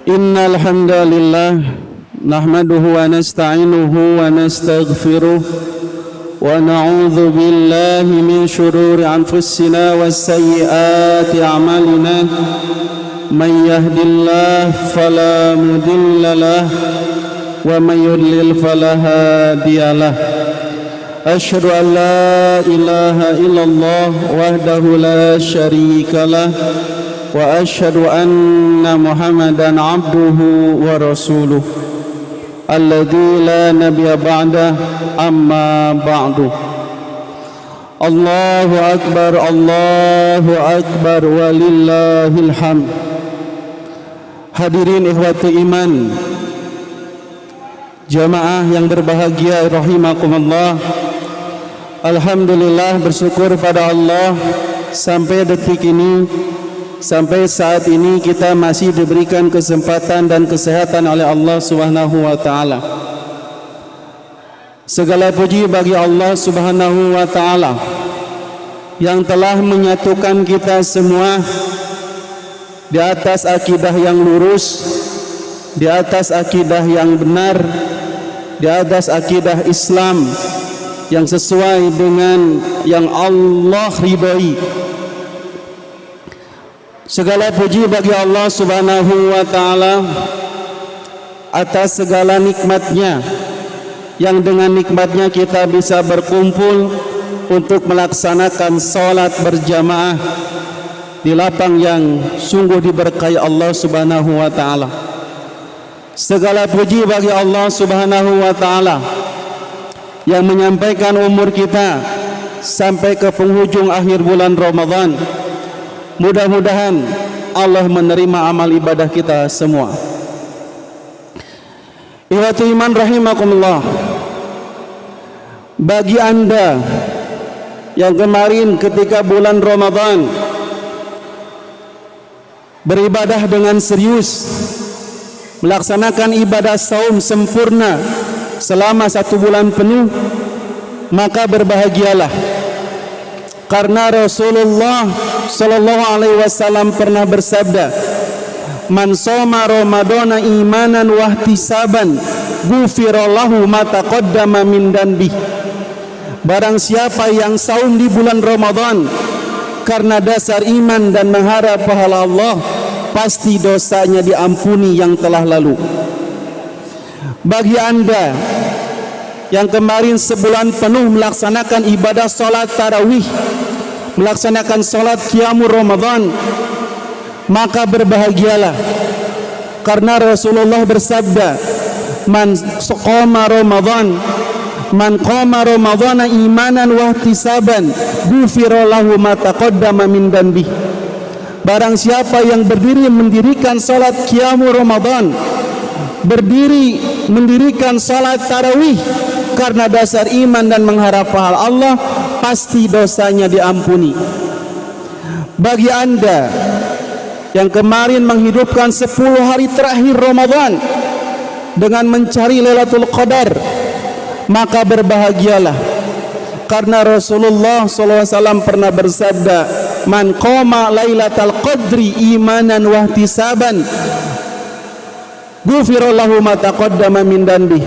Innal hamdalillah nahmaduhu wa nasta'inuhu wa nastaghfiruh wa na'udzu billahi min shururi anfusina was sayyiati a'malina may yahdihillahu fala mudilla lahu wa may yudlil fala hadiyalah. Asyhadu an la ilaha illallah wahdahu la syarikalah wa asyhadu anna Muhammadan abduhu wa rasuluh alladzi la nabiyya ba'da amma ba'du. Allahu akbar walillahil hamd. Hadirin ikhwati iman, jamaah yang berbahagia rahimakumullah, alhamdulillah, bersyukur pada Allah sampai detik ini, sampai saat ini kita masih diberikan kesempatan dan kesehatan oleh Allah Subhanahu wa taala. Segala puji bagi Allah Subhanahu wa taala yang telah menyatukan kita semua di atas akidah yang lurus, di atas akidah yang benar, di atas akidah Islam yang sesuai dengan yang Allah ridhai. Segala puji bagi Allah Subhanahu wa taala atas segala nikmatnya, yang dengan nikmatnya kita bisa berkumpul untuk melaksanakan salat berjamaah di lapang yang sungguh diberkahi Allah Subhanahu wa taala. Segala puji bagi Allah Subhanahu wa taala yang menyampaikan umur kita sampai ke penghujung akhir bulan Ramadan. Mudah-mudahan Allah menerima amal ibadah kita semua. Ikhwati iman rahimakumullah, bagi Anda yang kemarin ketika bulan Ramadan beribadah dengan serius, melaksanakan ibadah saum sempurna selama 1 bulan penuh, maka berbahagialah, karena Rasulullah sallallahu alaihi wasallam pernah bersabda, "Man shoma Ramadana imanan wa ihtisaban, ghufira lahu ma taqaddama min dhanbi." Barang siapa yang saum di bulan Ramadan karena dasar iman dan mengharap pahala Allah, pasti dosanya diampuni yang telah lalu. Bagi Anda yang kemarin sebulan penuh melaksanakan ibadah salat tarawih, melaksanakan salat qiyamul Ramadan, maka berbahagialah, karena Rasulullah bersabda, "Man qama Ramadan, man qama Ramadana imanan wa ihtisaban, ghufira lahu ma taqaddama min dhanbi." Barang siapa yang berdiri mendirikan salat qiyamul Ramadan, berdiri mendirikan salat tarawih karena dasar iman dan mengharap pahala Allah, pasti dosanya diampuni. Bagi Anda yang kemarin menghidupkan 10 hari terakhir Ramadan dengan mencari Lailatul Qadar, maka berbahagialah, karena Rasulullah SAW pernah bersabda, "Man qama Lailatul Qadri imanan wa ihtisaban, ghufira lahu ma taqaddama min dhanbi."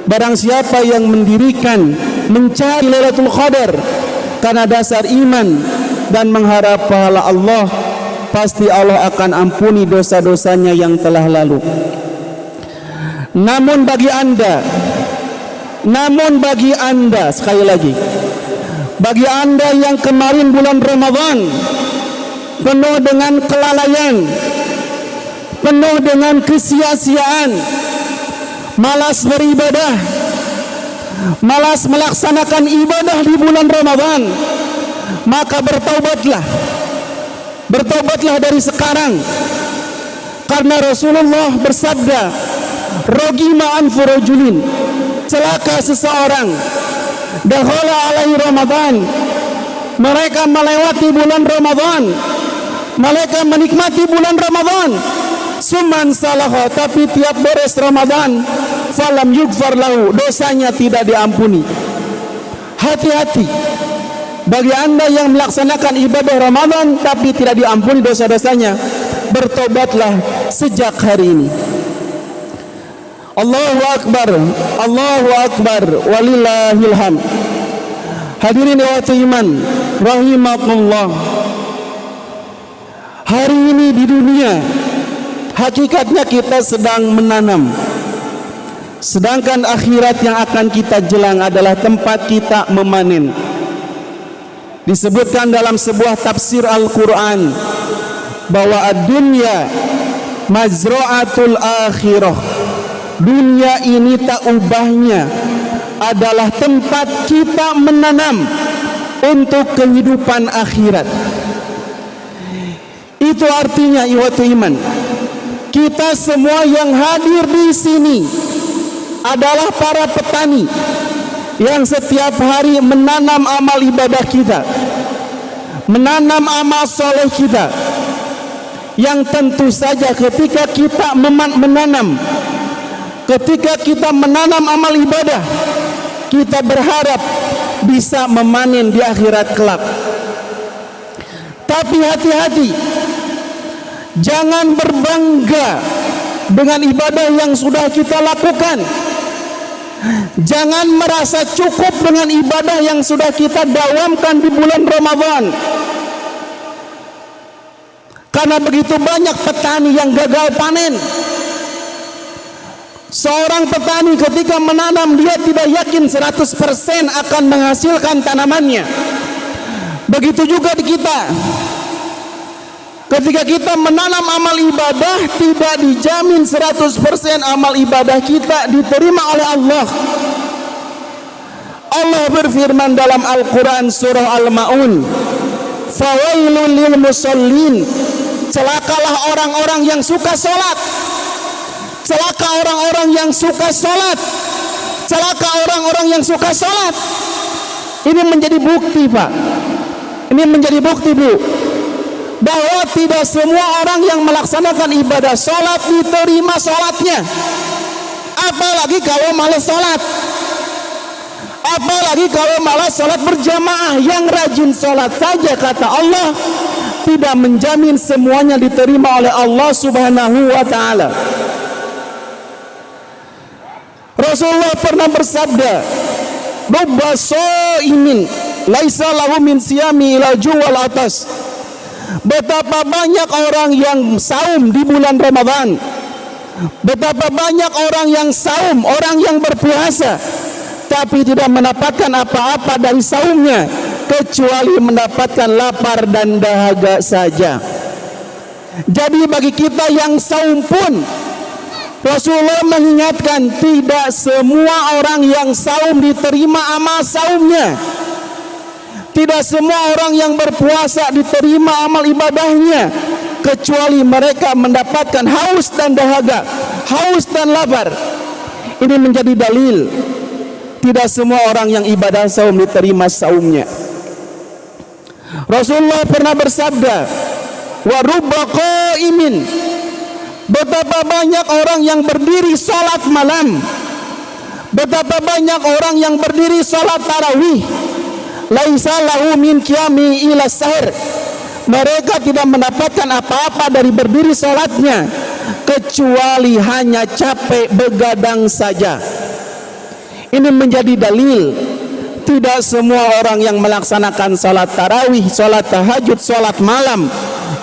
Barang siapa yang mendirikan mencari Lailatul Qadar karena dasar iman dan mengharap pahala Allah, pasti Allah akan ampuni dosa-dosanya yang telah lalu. Namun bagi Anda sekali lagi, bagi Anda yang kemarin bulan Ramadan penuh dengan kelalaian, penuh dengan kesia-siaan, malas beribadah, malas melaksanakan ibadah di bulan Ramadan, maka bertaubatlah dari sekarang, karena Rasulullah bersabda, "Rogima anfu rajulin", celaka seseorang, dakhala alaihi Ramadan, mereka melewati bulan Ramadan, mereka menikmati bulan Ramadan, Suman salaha, tapi tiap beres Ramadan falam yughfar lahu, dosanya tidak diampuni. Hati-hati bagi Anda yang melaksanakan ibadah Ramadan tapi tidak diampuni dosa-dosanya. bertobatlah sejak hari ini. Allahu Akbar, Allahu Akbar, walillahil hamd. Hadirin ikhwati iman rahimakumullah, hari ini di dunia hakikatnya kita sedang menanam, sedangkan akhirat yang akan kita jelang adalah tempat kita memanen. Disebutkan dalam sebuah tafsir Al-Quran bahwa ad-dunya mazra'atul akhirah, dunia ini tak ubahnya adalah tempat kita menanam untuk kehidupan akhirat. Itu artinya ikhwatu iman, kita semua yang hadir di sini adalah para petani yang setiap hari menanam amal ibadah kita, menanam amal soleh kita, yang tentu saja ketika kita menanam, ketika kita menanam amal ibadah, kita berharap bisa memanen di akhirat kelak. Tapi hati-hati, jangan berbangga dengan ibadah yang sudah kita lakukan. Jangan merasa cukup dengan ibadah yang sudah kita dawamkan di bulan Ramadan. Karena begitu banyak petani yang gagal panen. Seorang petani ketika menanam, dia tidak yakin 100% akan menghasilkan tanamannya. Begitu juga di kita. Ketika kita menanam amal ibadah, tidak dijamin 100% amal ibadah kita diterima oleh Allah. Allah berfirman dalam Al-Quran surah Al-Ma'un, fawailun lil musallin, celakalah orang-orang yang suka sholat, celaka orang-orang yang suka sholat, celaka orang-orang yang suka sholat. Ini menjadi bukti, Pak, ini menjadi bukti, Bu, bahwa tidak semua orang yang melaksanakan ibadah sholat diterima sholatnya. Apalagi kalau malas sholat, apalagi kalau malas sholat berjamaah. Yang rajin sholat saja, kata Allah, tidak menjamin semuanya diterima oleh Allah subhanahu wa ta'ala. Rasulullah pernah bersabda, rubba sha'imin laisa lahu min siyami ila juwal atas. Betapa banyak orang yang saum di bulan Ramadan, betapa banyak orang yang saum, orang yang berpuasa, tapi tidak mendapatkan apa-apa dari saumnya kecuali mendapatkan lapar dan dahaga saja. Jadi bagi kita yang saum pun, Rasulullah mengingatkan, tidak semua orang yang saum diterima amal saumnya. Tidak semua orang yang berpuasa diterima amal ibadahnya, kecuali mereka mendapatkan haus dan dahaga, haus dan lapar. Ini menjadi dalil tidak semua orang yang ibadah saum diterima saumnya. Rasulullah pernah bersabda, wa rubba qaimin, betapa banyak orang yang berdiri salat malam, betapa banyak orang yang berdiri salat tarawih, laisa lahu min qiyami ila sahur, mereka tidak mendapatkan apa-apa dari berdiri salatnya kecuali hanya capek begadang saja. Ini menjadi dalil tidak semua orang yang melaksanakan salat tarawih, salat tahajud, salat malam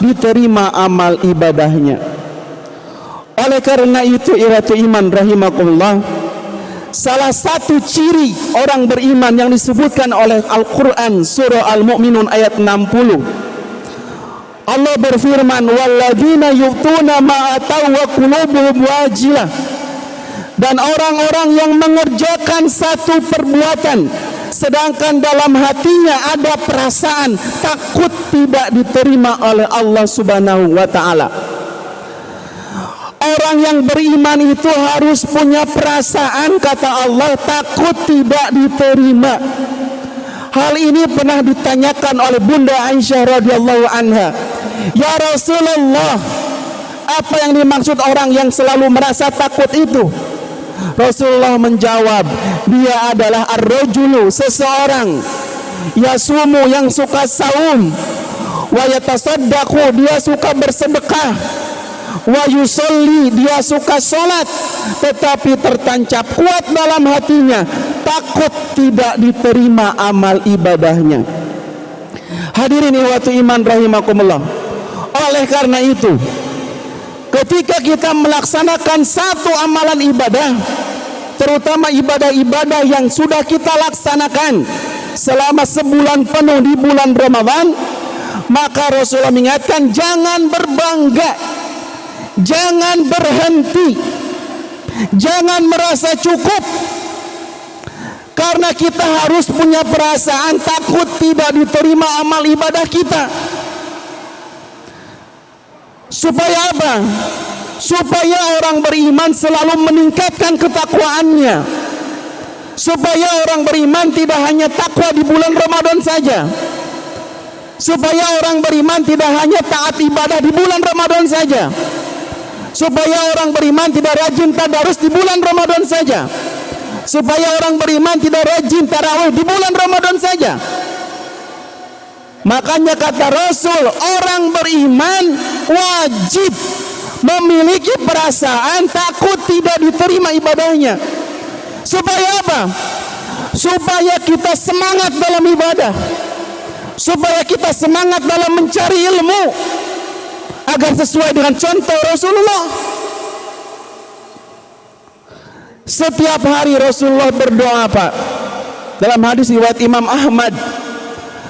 diterima amal ibadahnya. Oleh karena itu, ikhwatu iman rahimakumullah, salah satu ciri orang beriman yang disebutkan oleh Al-Quran surah Al-Mu'minun ayat 60, Allah berfirman, walladzina yu'tuna ma ataw wa qulubuhum wajilah, dan orang-orang yang mengerjakan satu perbuatan sedangkan dalam hatinya ada perasaan takut tidak diterima oleh Allah subhanahu wa ta'ala. Orang yang beriman itu harus punya perasaan, kata Allah, takut tidak diterima. Hal ini pernah ditanyakan oleh Bunda Aisyah radhiyallahu anha, ya Rasulullah, apa yang dimaksud orang yang selalu merasa takut itu? Rasulullah menjawab, dia adalah ar-rajulu, seseorang, yasumu, yang suka saum, wa yatasaddaqu, dia suka bersedekah, wa yusolli, dia suka sholat, tetapi tertancap kuat dalam hatinya takut tidak diterima amal ibadahnya. Hadirin ikhwatu iman rahimakumullah. Oleh karena itu, ketika kita melaksanakan satu amalan ibadah, terutama ibadah-ibadah yang sudah kita laksanakan selama sebulan penuh di bulan Ramadan, maka Rasulullah mengingatkan jangan berbangga, jangan berhenti, jangan merasa cukup, karena kita harus punya perasaan takut tidak diterima amal ibadah kita. Supaya apa? Supaya orang beriman selalu meningkatkan ketakwaannya, supaya orang beriman tidak hanya takwa di bulan Ramadan saja, supaya orang beriman tidak hanya taat ibadah di bulan Ramadan saja, supaya orang beriman tidak rajin tadarus di bulan Ramadan saja, supaya orang beriman tidak rajin tarawih di bulan Ramadan saja. Makanya kata Rasul, orang beriman wajib memiliki perasaan takut tidak diterima ibadahnya. Supaya apa? Supaya kita semangat dalam ibadah, supaya kita semangat dalam mencari ilmu, agar sesuai dengan contoh Rasulullah. Setiap hari Rasulullah berdoa, Pak. Dalam hadis riwayat Imam Ahmad,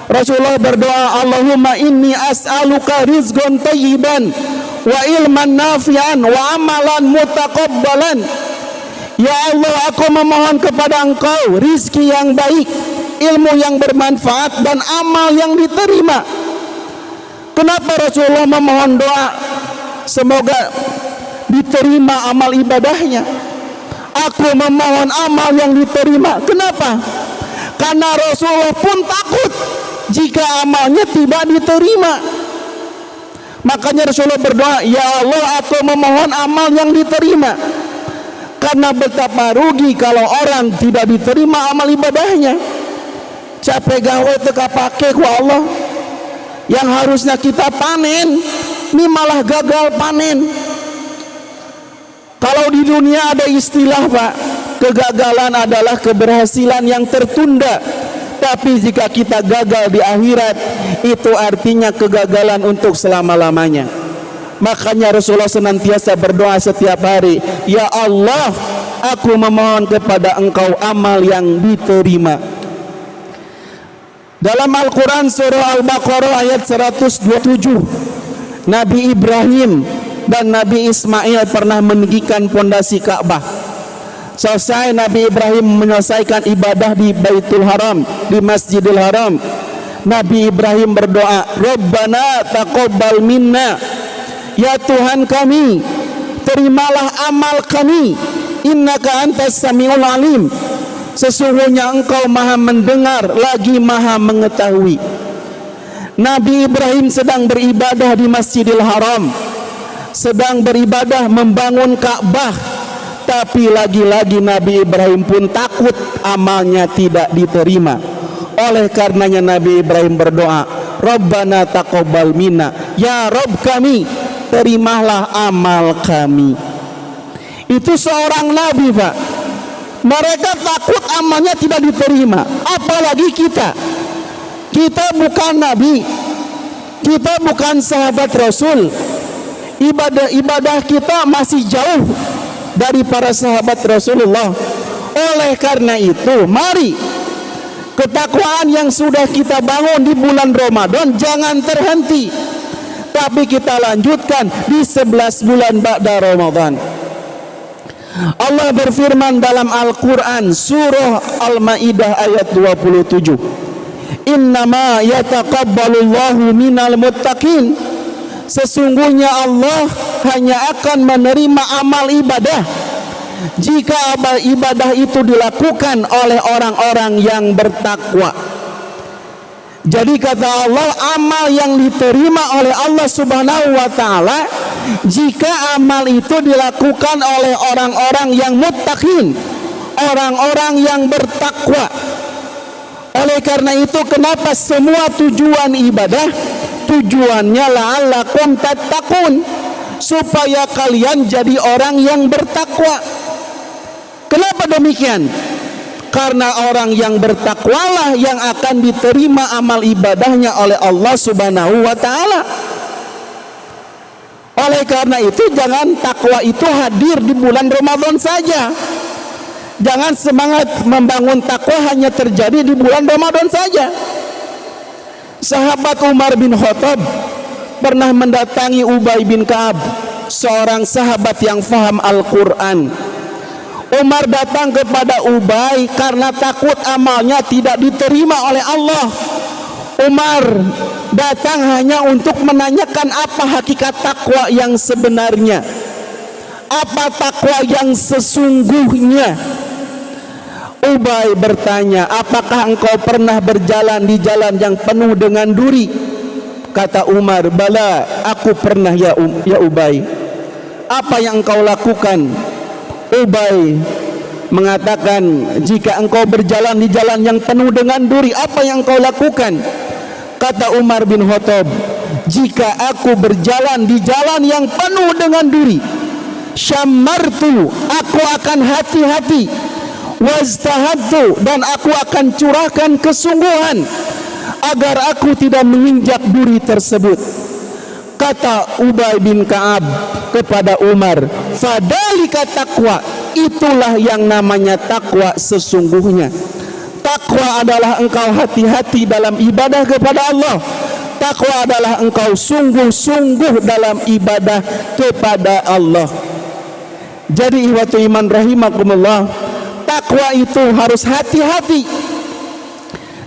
Rasulullah berdoa, Allahumma inni as'aluka rizqan thayyiban wa ilman nafi'an wa amalan mutaqabbalan. Ya Allah, aku memohon kepada Engkau rizki yang baik, ilmu yang bermanfaat, dan amal yang diterima. Kenapa Rasulullah memohon doa semoga diterima amal ibadahnya? Aku memohon amal yang diterima. Kenapa? Karena Rasulullah pun takut jika amalnya tidak diterima. Makanya Rasulullah berdoa, ya Allah, aku memohon amal yang diterima. Karena betapa rugi kalau orang tidak diterima amal ibadahnya. Capek gawe teka pake ku Allah, yang harusnya kita panen, ini malah gagal panen. Kalau di dunia ada istilah, Pak, kegagalan adalah keberhasilan yang tertunda. Tapi jika kita gagal di akhirat, itu artinya kegagalan untuk selama-lamanya. Makanya Rasulullah senantiasa berdoa setiap hari, ya Allah, aku memohon kepada Engkau amal yang diterima. Dalam Al-Quran surah Al-Baqarah ayat 127, Nabi Ibrahim dan Nabi Ismail pernah meninggikan pondasi Ka'bah. Selesai Nabi Ibrahim menyelesaikan ibadah di Baitul Haram, di Masjidil Haram, Nabi Ibrahim berdoa, Rabbana taqabbal minna, ya Tuhan kami, terimalah amal kami, innaka antas samiul alim, sesungguhnya Engkau maha mendengar lagi maha mengetahui. Nabi Ibrahim sedang beribadah di Masjidil Haram, sedang beribadah membangun Ka'bah, tapi lagi-lagi Nabi Ibrahim pun takut amalnya tidak diterima. Oleh karenanya Nabi Ibrahim berdoa, Rabbana taqabbal minna, ya Rabb kami, terimalah amal kami. Itu seorang nabi, Pak. Mereka takut amalnya tidak diterima. Apalagi kita. Kita bukan nabi, kita bukan sahabat Rasul. Ibadah kita masih jauh dari para sahabat Rasulullah. Oleh karena itu, mari ketakwaan yang sudah kita bangun di bulan Ramadan jangan terhenti, tapi kita lanjutkan di 11 bulan ba'da Ramadan. Allah berfirman dalam Al-Quran surah Al-Ma'idah ayat 27, Innama yataqabbalullahu minal muttaqin, sesungguhnya Allah hanya akan menerima amal ibadah jika ibadah itu dilakukan oleh orang-orang yang bertakwa. Jadi kata Allah, amal yang diterima oleh Allah Subhanahu wa ta'ala jika amal itu dilakukan oleh orang-orang yang muttaqin, orang-orang yang bertakwa. Oleh karena itu, kenapa semua tujuan ibadah tujuannya la'allakum tattaqun, supaya kalian jadi orang yang bertakwa. Kenapa demikian? Karena orang yang bertakwalah yang akan diterima amal ibadahnya oleh Allah Subhanahu wa ta'ala. Oleh karena itu, jangan takwa itu hadir di bulan Ramadan saja. Jangan semangat membangun takwa hanya terjadi di bulan Ramadan saja. Sahabat Umar bin Khattab pernah mendatangi Ubay bin Ka'ab, seorang sahabat yang faham Al-Quran. Umar datang kepada Ubay karena takut amalnya tidak diterima oleh Allah. Umar datang hanya untuk menanyakan apa hakikat takwa yang sebenarnya, apa takwa yang sesungguhnya. Ubay bertanya, apakah engkau pernah berjalan di jalan yang penuh dengan duri? Kata Umar, bala, aku pernah ya Ubay. Apa yang engkau lakukan? Ubay mengatakan, jika engkau berjalan di jalan yang penuh dengan duri, apa yang engkau lakukan? Kata Umar bin Khattab, jika aku berjalan di jalan yang penuh dengan duri, syammartu, aku akan hati-hati, wajtahadtu, dan aku akan curahkan kesungguhan agar aku tidak menginjak duri tersebut. Kata Ubay bin Ka'ab kepada Umar, fadalika taqwa, itulah yang namanya takwa sesungguhnya. Takwa adalah engkau hati-hati dalam ibadah kepada Allah. Takwa adalah engkau sungguh-sungguh dalam ibadah kepada Allah. Jadi ihwatu iman rahimakumullah, takwa itu harus hati-hati.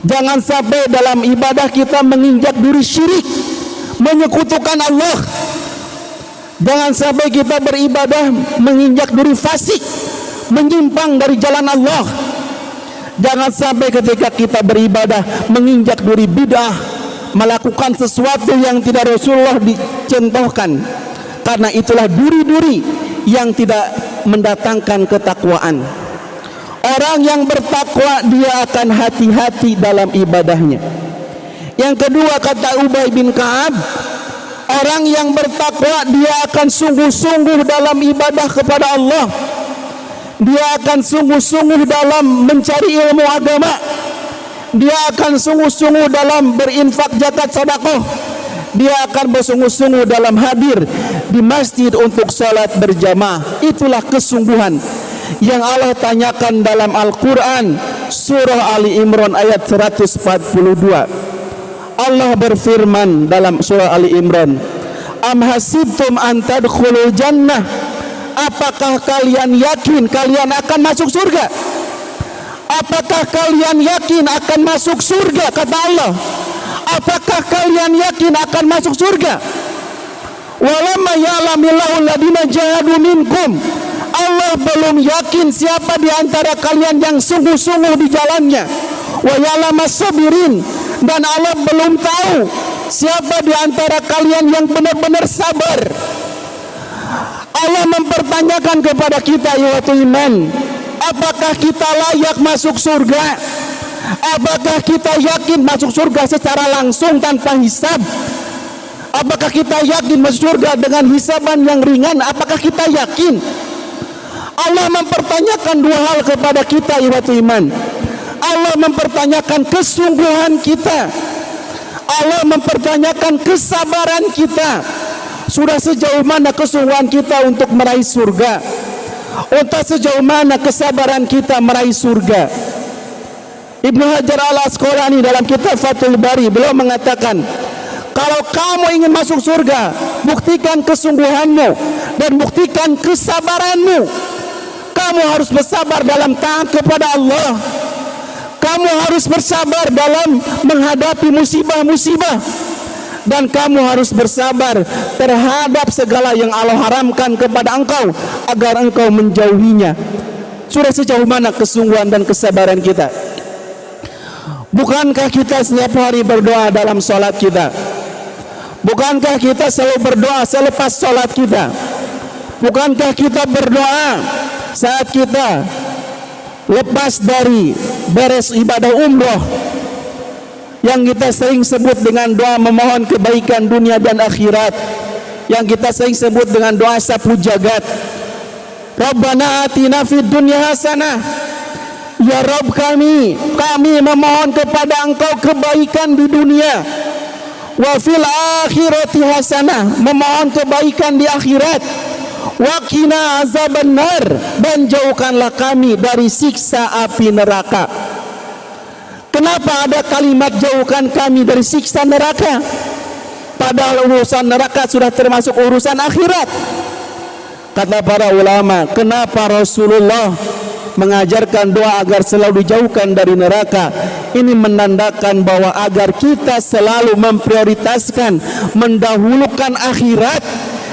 Jangan sampai dalam ibadah kita menginjak duri syirik, menyekutukan Allah. Jangan sampai kita beribadah menginjak duri fasik, menyimpang dari jalan Allah. Jangan sampai ketika kita beribadah menginjak duri bid'ah, melakukan sesuatu yang tidak Rasulullah dicontohkan. Karena itulah duri-duri yang tidak mendatangkan ketakwaan. Orang yang bertakwa dia akan hati-hati dalam ibadahnya. Yang kedua, kata Ubay bin Ka'ab, orang yang bertakwa dia akan sungguh-sungguh dalam ibadah kepada Allah. Dia akan sungguh-sungguh dalam mencari ilmu agama. Dia akan sungguh-sungguh dalam berinfak zakat sedekah. Dia akan bersungguh-sungguh dalam hadir di masjid untuk salat berjamaah. Itulah kesungguhan yang Allah tanyakan dalam Al-Quran, surah Ali Imran ayat 142. Allah berfirman dalam surah Ali Imran, am hasibtum an tadkhulul jannah, apakah kalian yakin kalian akan masuk surga? Apakah kalian yakin akan masuk surga? Kata Allah, apakah kalian yakin akan masuk surga? Walamma ya'lamillahu alladhina jahadu minkum, Allah belum yakin siapa di antara kalian yang sungguh-sungguh di jalannya. Wa ya'lamas sabirin, dan Allah belum tahu siapa di antara kalian yang benar-benar sabar. Allah mempertanyakan kepada kita, ya iman, apakah kita layak masuk surga? Apakah kita yakin masuk surga secara langsung tanpa hisab? Apakah kita yakin masuk surga dengan hisaban yang ringan? Apakah kita yakin? Allah mempertanyakan dua hal kepada kita, ya iman. Allah mempertanyakan kesungguhan kita. Allah mempertanyakan kesabaran kita. Sudah sejauh mana kesungguhan kita untuk meraih surga? Untuk sejauh mana kesabaran kita meraih surga? Ibnu Hajar Al-Asqalani dalam kitab Fathul Bari, beliau mengatakan, kalau kamu ingin masuk surga, buktikan kesungguhanmu dan buktikan kesabaranmu. Kamu harus bersabar dalam taat kepada Allah. Kamu harus bersabar dalam menghadapi musibah-musibah. Dan kamu harus bersabar terhadap segala yang Allah haramkan kepada engkau, agar engkau menjauhinya. Sudah sejauh mana kesungguhan dan kesabaran kita? Bukankah kita setiap hari berdoa dalam sholat kita? Bukankah kita selalu berdoa selepas sholat kita? Bukankah kita berdoa saat kita lepas dari beres ibadah umroh, yang kita sering sebut dengan doa memohon kebaikan dunia dan akhirat, yang kita sering sebut dengan doa sapu jagat. Rabbana atina fid dunya hasanah. Ya Rabb kami memohon kepada Engkau kebaikan di dunia. Wa fil akhirati hasanah, memohon kebaikan di akhirat. Wa qina azabannar, dan jauhkanlah kami dari siksa api neraka. Kenapa ada kalimat jauhkan kami dari siksa neraka? Padahal urusan neraka sudah termasuk urusan akhirat. Kata para ulama, kenapa Rasulullah mengajarkan doa agar selalu dijauhkan dari neraka? Ini menandakan bahwa agar kita selalu memprioritaskan, mendahulukan akhirat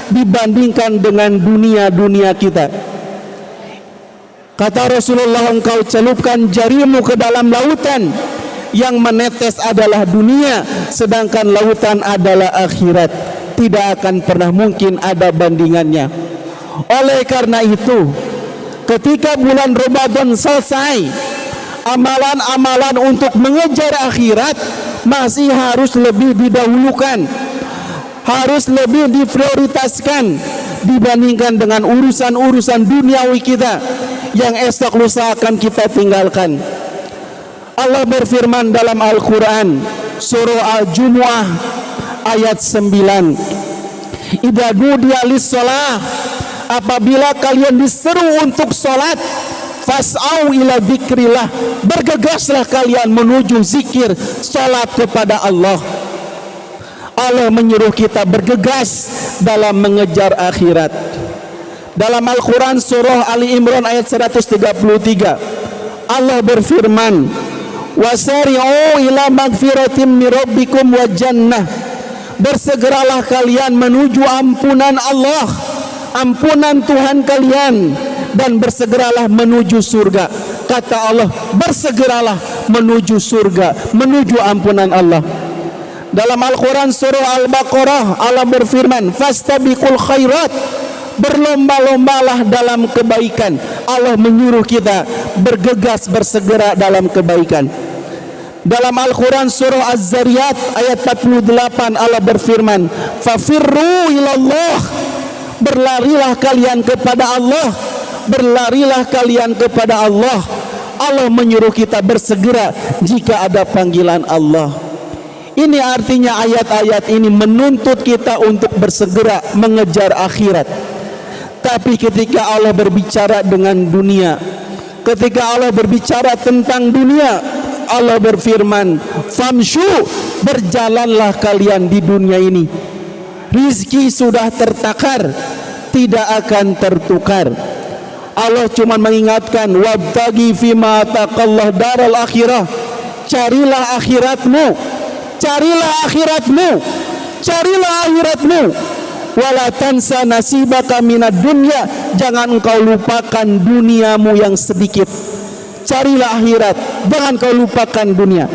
dibandingkan dengan dunia kita. Kata Rasulullah, engkau celupkan jarimu ke dalam lautan, yang menetes adalah dunia, sedangkan lautan adalah akhirat. Tidak akan pernah mungkin ada bandingannya. Oleh karena itu, ketika bulan Ramadan selesai, amalan-amalan untuk mengejar akhirat masih harus lebih didahulukan, harus lebih diprioritaskan dibandingkan dengan urusan-urusan duniawi kita yang esok lusa akan kita tinggalkan. Allah berfirman dalam Al-Quran, surah Al-Jumu'ah ayat 9, idza nudiya lis-shalah, apabila kalian diseru untuk salat, fas'au ila dzikrillah, bergegaslah kalian menuju zikir salat kepada Allah. Allah menyuruh kita bergegas dalam mengejar akhirat. Dalam Al-Quran surah Ali Imran ayat 133, Allah berfirman, wasari'u ila magfiratin min rabbikum wa jannah, bersegeralah kalian menuju ampunan Allah, ampunan Tuhan kalian, dan bersegeralah menuju surga. Kata Allah, bersegeralah menuju surga, menuju ampunan Allah. Dalam Al-Quran surah Al-Baqarah, Allah berfirman, fastabiqul khairat, berlomba-lombalah dalam kebaikan. Allah menyuruh kita bergegas, bersegera dalam kebaikan. Dalam Al-Quran surah Az-Zariyat ayat 48, Allah berfirman, fafirru ilallah, berlarilah kalian kepada Allah, berlarilah kalian kepada Allah. Allah menyuruh kita bersegera jika ada panggilan Allah. Ini artinya ayat-ayat ini menuntut kita untuk bersegera mengejar akhirat. Tapi ketika Allah berbicara dengan dunia, ketika Allah berbicara tentang dunia, Allah berfirman, famshu, berjalanlah kalian di dunia ini. Rizki sudah tertakar, tidak akan tertukar. Allah cuma mengingatkan, wabtagi fima taqallah daral akhirah, carilah akhiratmu, carilah akhiratmu, carilah akhiratmu. Wala tansa nasibaka minad dunya, jangan engkau lupakan duniamu yang sedikit. Carilah akhirat, jangan kau lupakan dunia.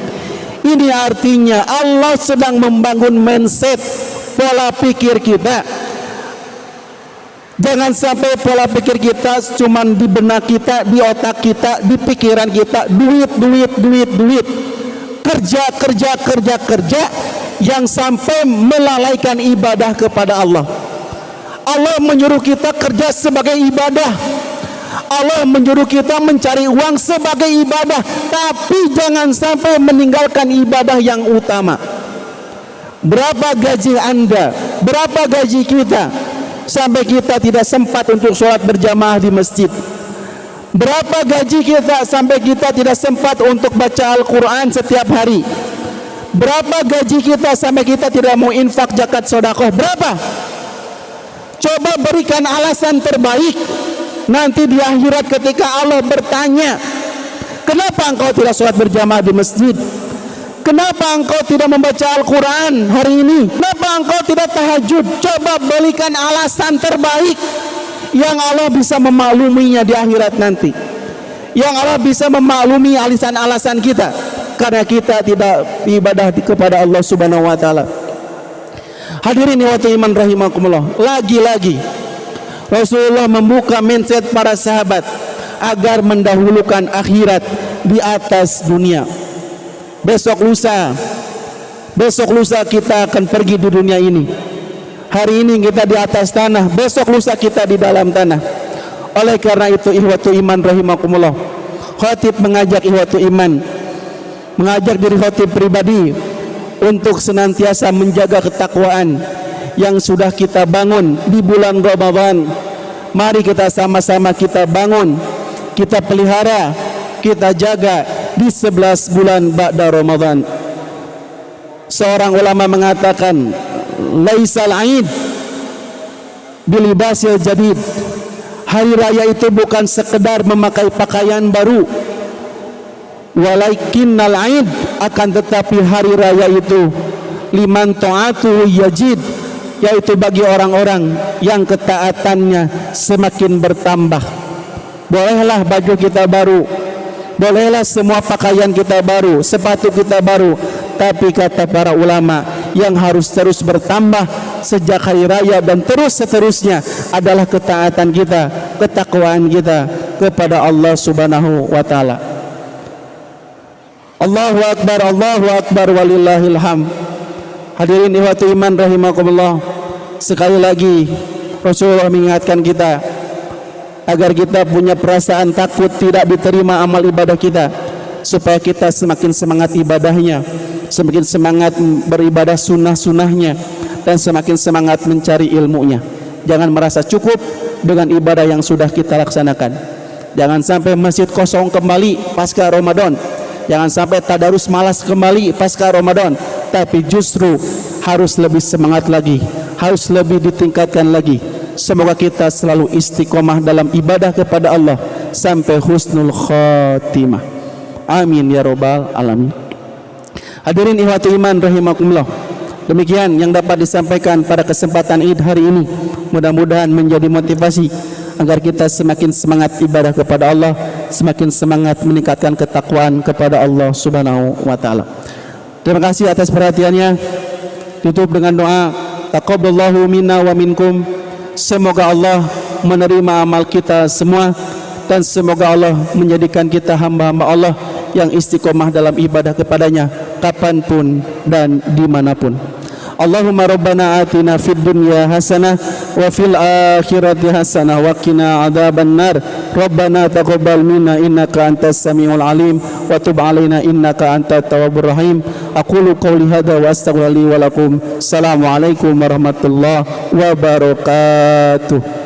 Ini artinya Allah sedang membangun mindset, pola pikir kita. Jangan sampai pola pikir kita cuman di benak kita, di otak kita, di pikiran kita, duit, kerja, yang sampai melalaikan ibadah kepada Allah. Allah menyuruh kita kerja sebagai ibadah, Allah menyuruh kita mencari uang sebagai ibadah, tapi jangan sampai meninggalkan ibadah yang utama. Berapa gaji Anda, berapa gaji kita, sampai kita tidak sempat untuk sholat berjamaah di masjid? Berapa gaji kita sampai kita tidak sempat untuk baca Al-Quran setiap hari? Berapa gaji kita sampai kita tidak mau infak zakat sedekah? Berapa? Coba berikan alasan terbaik. Nanti di akhirat ketika Allah bertanya, kenapa engkau tidak sholat berjamaah di masjid? Kenapa engkau tidak membaca Al-Quran hari ini? Kenapa engkau tidak tahajud? Coba berikan alasan terbaik yang Allah bisa memakluminya di akhirat nanti, yang Allah bisa memaklumi alasan-alasan kita karena kita tidak ibadah kepada Allah Subhanahu wa taala. Hadirin wa iman rahimakumullah, lagi-lagi Rasulullah membuka mindset para sahabat agar mendahulukan akhirat di atas dunia. Besok lusa kita akan pergi di dunia ini. Hari ini kita di atas tanah, besok lusa kita di dalam tanah. Oleh karena itu ikhwatu iman rahimakumullah, khatib mengajak ikhwatu iman, mengajak diri khatib pribadi untuk senantiasa menjaga ketakwaan yang sudah kita bangun di bulan Ramadan. Mari kita sama-sama kita bangun, kita pelihara, kita jaga di 11 bulan ba'da Ramadan. Seorang ulama mengatakan, laisal aid bilibasil jadid. Hari raya itu bukan sekedar memakai pakaian baru, walaikinnal aid, akan tetapi hari raya itu liman ta'atu yajid, yaitu bagi orang-orang yang ketaatannya semakin bertambah. Bolehlah baju kita baru, bolehlah semua pakaian kita baru, sepatu kita baru, tapi kata para ulama, yang harus terus bertambah sejak hari raya dan terus seterusnya adalah ketaatan kita, ketakwaan kita kepada Allah Subhanahu wa taala. Allahu akbar walillahil hamd. Hadirin ikhwati iman rahimakumullah, sekali lagi Rasulullah mengingatkan kita agar kita punya perasaan takut tidak diterima amal ibadah kita, supaya kita semakin semangat ibadahnya, semakin semangat beribadah sunnah-sunnahnya, dan semakin semangat mencari ilmunya. Jangan merasa cukup dengan ibadah yang sudah kita laksanakan. Jangan sampai masjid kosong kembali pasca Ramadan. Jangan sampai tadarus malas kembali pasca Ramadan. Tapi justru harus lebih semangat lagi, harus lebih ditingkatkan lagi. Semoga kita selalu istiqomah dalam ibadah kepada Allah sampai husnul khatimah. Amin ya rabbal alamin. Hadirin ikhwati iman rahimakumullah, demikian yang dapat disampaikan pada kesempatan Id hari ini. Mudah-mudahan menjadi motivasi agar kita semakin semangat ibadah kepada Allah, semakin semangat meningkatkan ketakwaan kepada Allah Subhanahu wa taala. Terima kasih atas perhatiannya. Tutup dengan doa, taqabbalallahu minna wa minkum. Semoga Allah menerima amal kita semua, dan semoga Allah menjadikan kita hamba-hamba Allah yang istiqomah dalam ibadah kepadanya kapanpun dan dimanapun. Allahumma rabbana atina fid dunya hasanah wa fil akhirati hasanah wa qina adzaban nar. Rabbana taqabbal minna innaka antas samiul alim wa tub alaina innaka antat tawwabur rahim. Aqulu qawli hadza wa astaghfirullahi wa lakum. Assalamualaikum warahmatullahi wabarakatuh.